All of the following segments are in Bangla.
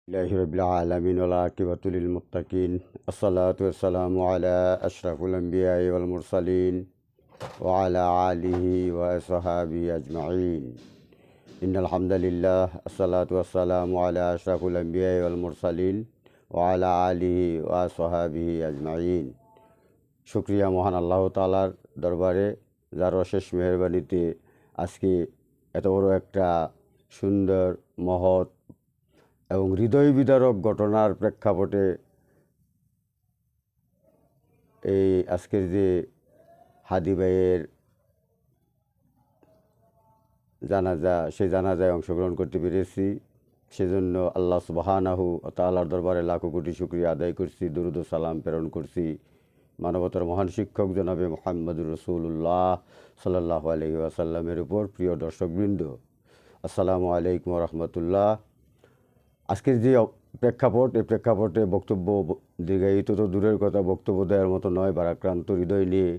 الله رب العالمين والعاقبة للمتقين الصلاة والسلام على أشرف الأنبياء والمرسلين وعلى آله وصحبه أجمعين إن الحمد لله الصلاة والسلام على أشرف الأنبياء والمرسلين وعلى آله وصحبه أجمعين শুকরিয়া মহান আল্লাহ তাআলার দরবারে যার অশেষ মেহেরবানিতে আজকে এত বড় একটা সুন্দর মহৎ এবং হৃদয় বিদারক ঘটনার প্রেক্ষাপটে এই আজকের যে হাদি ভাইয়ের জানাজা সেই জানাজায় অংশগ্রহণ করতে পেরেছি সেজন্য আল্লাহ সুবহানাহু ওয়া তাআলার দরবারে লাখো কোটি শুকরিয়া আদায় করছি, দুরূদ ও সালাম প্রেরণ করছি মানবতার মহান শিক্ষক জনাবে মুহাম্মদুর রাসূলুল্লাহ সাল্লাল্লাহু আলাইহি ওয়াসাল্লামের উপর। প্রিয় দর্শকবৃন্দ, আসসালামু আলাইকুম ওয়া রাহমাতুল্লাহ। আজকের যে প্রেক্ষাপট, এই প্রেক্ষাপটে বক্তব্য দীর্ঘায়িত তো দূরের কথা, বক্তব্য দেওয়ার মতো নয়। ভারাক্রান্ত হৃদয় নিয়ে,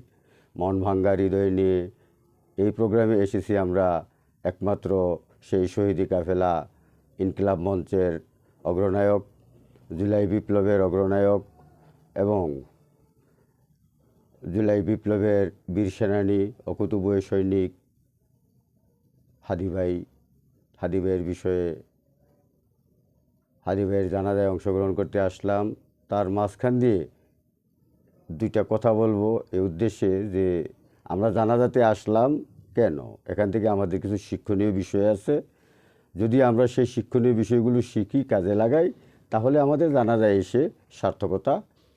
মন ভাঙ্গা হৃদয় নিয়ে এই প্রোগ্রামে এসেছি আমরা একমাত্র সেই শহীদি কাফেলা ইনকিলাব মঞ্চের অগ্রনায়ক, জুলাই বিপ্লবের অগ্রনায়ক এবং জুলাই বিপ্লবের বীর সেনানী অকুতোভয় সৈনিক হাদি ভাইয়ের বিষয়ে হাদি ভাইয়ের জানাজায় অংশগ্রহণ করতে আসলাম। তার মাঝখান দিয়ে দুইটা কথা বলবো এই উদ্দেশ্যে যে আমরা জানাজাতে আসলাম কেন, এখান থেকে আমাদের কিছু শিক্ষণীয় বিষয় আছে। যদি আমরা সেই শিক্ষণীয় বিষয়গুলো শিখি, কাজে লাগাই, তাহলে আমাদের জানাজায় এসে সার্থকতা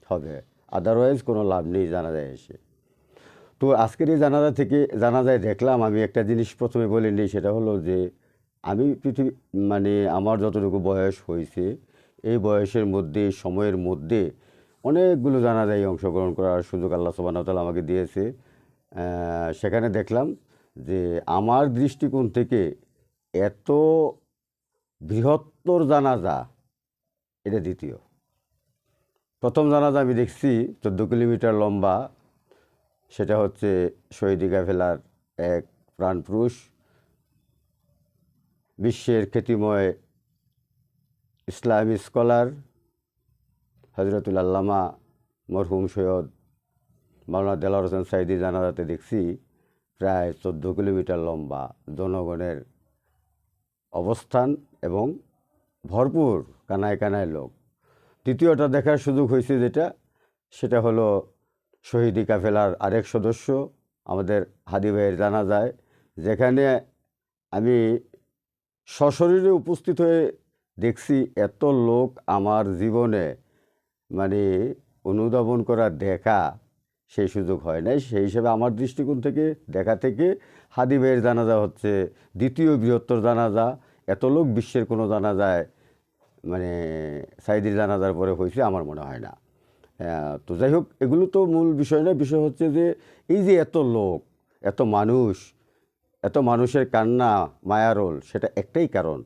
হবে, আদারওয়াইজ কোনো লাভ নেই জানাজায় এসে। তো আজকের এই জানাজায় দেখলাম আমি একটা জিনিস প্রথমে বলে নিই, সেটা হলো যে আমি আমার যতটুকু বয়স হয়েছে এই বয়সের মধ্যে, সময়ের মধ্যে অনেকগুলো জানাজায় অংশগ্রহণ করার সুযোগ আল্লাহ সুবহানাহু ওয়া তাআলা আমাকে দিয়েছে। সেখানে দেখলাম যে আমার দৃষ্টিকোণ থেকে এত বৃহত্তর জানাজা এটা দ্বিতীয়। প্রথম জানাজা আমি দেখছি 14 কিলোমিটার লম্বা, সেটা হচ্ছে শহীদি কাফেলার এক প্রাণপুরুষ, বিশ্বের খ্যাতিময় ইসলামী স্কলার হজরতুল আল্লামা মরহুম সৈয়দ মাওলানা দেলোয়ার হোসেন সাঈদী জানাজাতে দেখছি প্রায় 14 কিলোমিটার লম্বা জনগণের অবস্থান এবং ভরপুর কানায় কানায় লোক। দ্বিতীয়টা দেখার সুযোগ হয়েছে সেটা হলো শহীদি কাফেলার আরেক সদস্য আমাদের হাদি ভাইয়ের জানাজায়, যেখানে আমি সশরীরে উপস্থিত হয়ে দেখছি এত লোক আমার জীবনে অনুধাবন করা, দেখা সেই সুযোগ হয় নাই। সেই হিসেবে আমার দৃষ্টিকোণ থেকে দেখা থেকে হাদি ভাইয়ের জানাজা হচ্ছে দ্বিতীয় বৃহত্তর জানাজা। এত লোক বিশ্বের কোনো জানাজায় সাঈদীর জানাজার পরে হয়েছে আমার মনে হয় না। তো যাই হোক, এগুলো তো মূল বিষয় না। বিষয় হচ্ছে যে এই যে এত লোক, এত মানুষের কান্না, মায়ারোল, সেটা একটাই কারণ,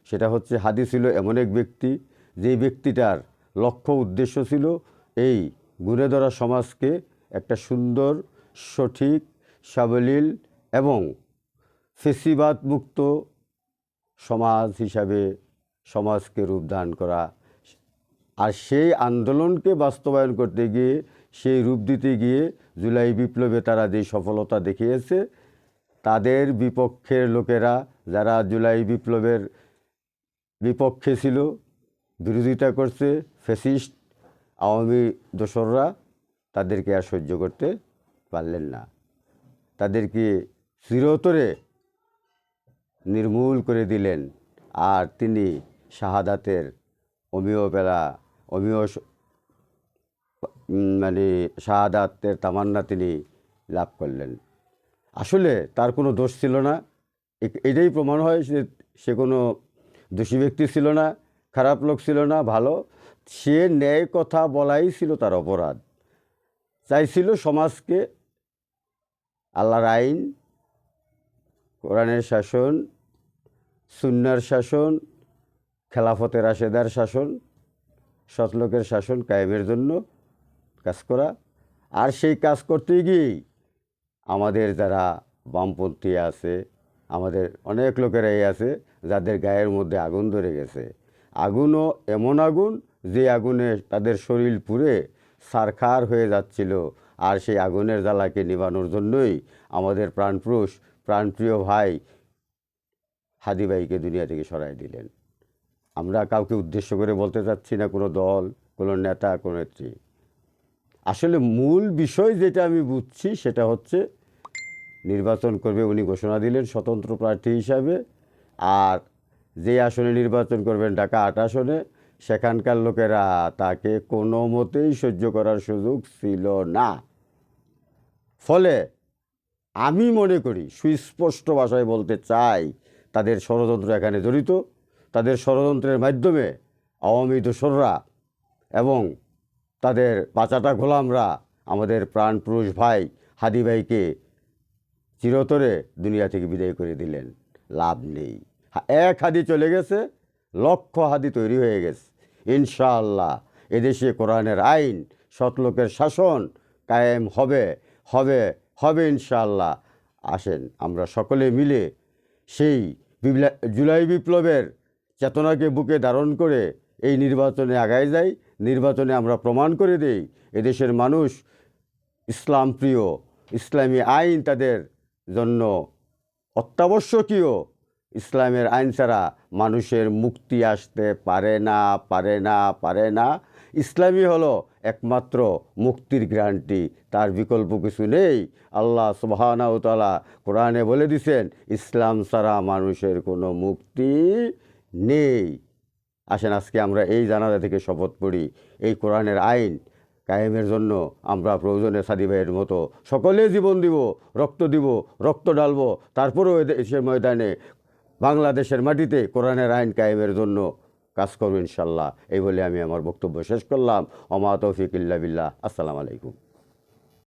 সেটা হচ্ছে হাদি ছিল এমন এক ব্যক্তি, যেই ব্যক্তিটার লক্ষ্য উদ্দেশ্য ছিল এই গুণে ধরা সমাজকে একটা সুন্দর, সঠিক, সাবলীল এবং ফেসিবাদ মুক্ত সমাজ হিসাবে সমাজকে রূপদান করা। আর সেই আন্দোলনকে বাস্তবায়ন করতে গিয়ে, সেই রূপ দিতে গিয়ে জুলাই বিপ্লবে তারা যে সফলতা দেখিয়েছে, তাদের বিপক্ষের লোকেরা যারা জুলাই বিপ্লবের বিপক্ষে ছিল, বিরোধিতা করছে, ফ্যাসিস্ট আওয়ামী দোসররা, তাদেরকে আর সহ্য করতে পারলেন না। তাদেরকে চিরতরে নির্মূল করে দিলেন। আর তিনি শাহাদাতের শাহাদাতের তামান্না তিনি লাভ করলেন। আসলে তার কোনো দোষ ছিল না, এটাই প্রমাণ হয় যে সে কোনো দোষী ব্যক্তি ছিল না, খারাপ লোক ছিল না, ভালো। সে ন্যায় কথা বলাই ছিল তার অপরাধ। চাইছিল সমাজকে আল্লাহর আইন, কোরআনের শাসন, সুন্নাহর শাসন, খেলাফতে রাশেদার শাসন, সৎলোকের শাসন কায়েমের জন্য কাজ করা। আর সেই কাজ করতে গিয়েই আমাদের যারা বামপন্থী আছে, আমাদের অনেক লোকেরাই আছে যাদের গায়ের মধ্যে আগুন ধরে গেছে। আগুনও এমন আগুন যে আগুনে তাদের শরীর পুড়ে ছারখার হয়ে যাচ্ছিল, আর সেই আগুনের জ্বালাকে নিভানোর জন্যই আমাদের প্রাণপুরুষ প্রাণপ্রিয় ভাই হাদি ভাইকে দুনিয়া থেকে সরাই দিলেন। আমরা কাউকে উদ্দেশ্য করে বলতে চাচ্ছি না, কোনো দল, কোনো নেতা, কোনো নেত্রী। আসলে মূল বিষয় যেটা আমি বুঝছি সেটা হচ্ছে নির্বাচন করবে উনি ঘোষণা দিলেন স্বতন্ত্র প্রার্থী হিসাবে, আর যে আসনে নির্বাচন করবেন ঢাকা ৮ আসনে, সেখানকার লোকেরা তাকে কোনো মতেই সহ্য করার সুযোগ ছিল না। ফলে আমি মনে করি, সুস্পষ্ট ভাষায় বলতে চাই, তাদের ষড়যন্ত্র এখানে জড়িত। তাদের ষড়যন্ত্রের মাধ্যমে আওয়ামী দোসররা এবং তাদের বাচাটা গোলামরা আমাদের প্রাণপুরুষ ভাই হাদি ভাইকে চিরতরে দুনিয়া থেকে বিদায় করে দিলেন। লাভ নেই। এক হাদি চলে গেছে, লক্ষ হাদি তৈরি হয়ে গেছে। ইনশাআল্লাহ এদেশে কোরআনের আইন, সৎলোকের শাসন কায়েম হবে, হবে, হবে ইনশাআল্লাহ। আসেন আমরা সকলে মিলে সেই জুলাই বিপ্লবের চেতনাকে বুকে ধারণ করে এই নির্বাচনে আগায় যাই। নির্বাচনে আমরা প্রমাণ করে দেই এদেশের মানুষ ইসলাম প্রিয়, ইসলামী আইন তাদের জন্য অত্যাবশ্যকীয়। ইসলামের আইন ছাড়া মানুষের মুক্তি আসতে পারে না, পারে না, পারে না। ইসলামই হলো একমাত্র মুক্তির গ্যারান্টি, তার বিকল্প কিছু নেই। আল্লাহ সুবহানাহু ওয়া তাআলা কোরআনে বলে দিয়েছেন, ইসলাম ছাড়া মানুষের কোনো মুক্তি নেই। আসেন আজকে আমরা এই জানাজা থেকে শপথ করি, এই কোরআনের আইন কায়েমের জন্য আমরা প্রয়োজনে সাদি ভাইয়ের মতো সকলে জীবন দিব, রক্ত দিব, রক্ত ঢালবো, তারপরেও দেশের ময়দানে বাংলাদেশের মাটিতে কোরআনের আইন কায়েমের জন্য কাজ করব ইনশাল্লাহ। এই বলে আমি আমার বক্তব্য শেষ করলাম। ওমা তৌফিক ইল্লা বিল্লাহ। আসসালামু আলাইকুম।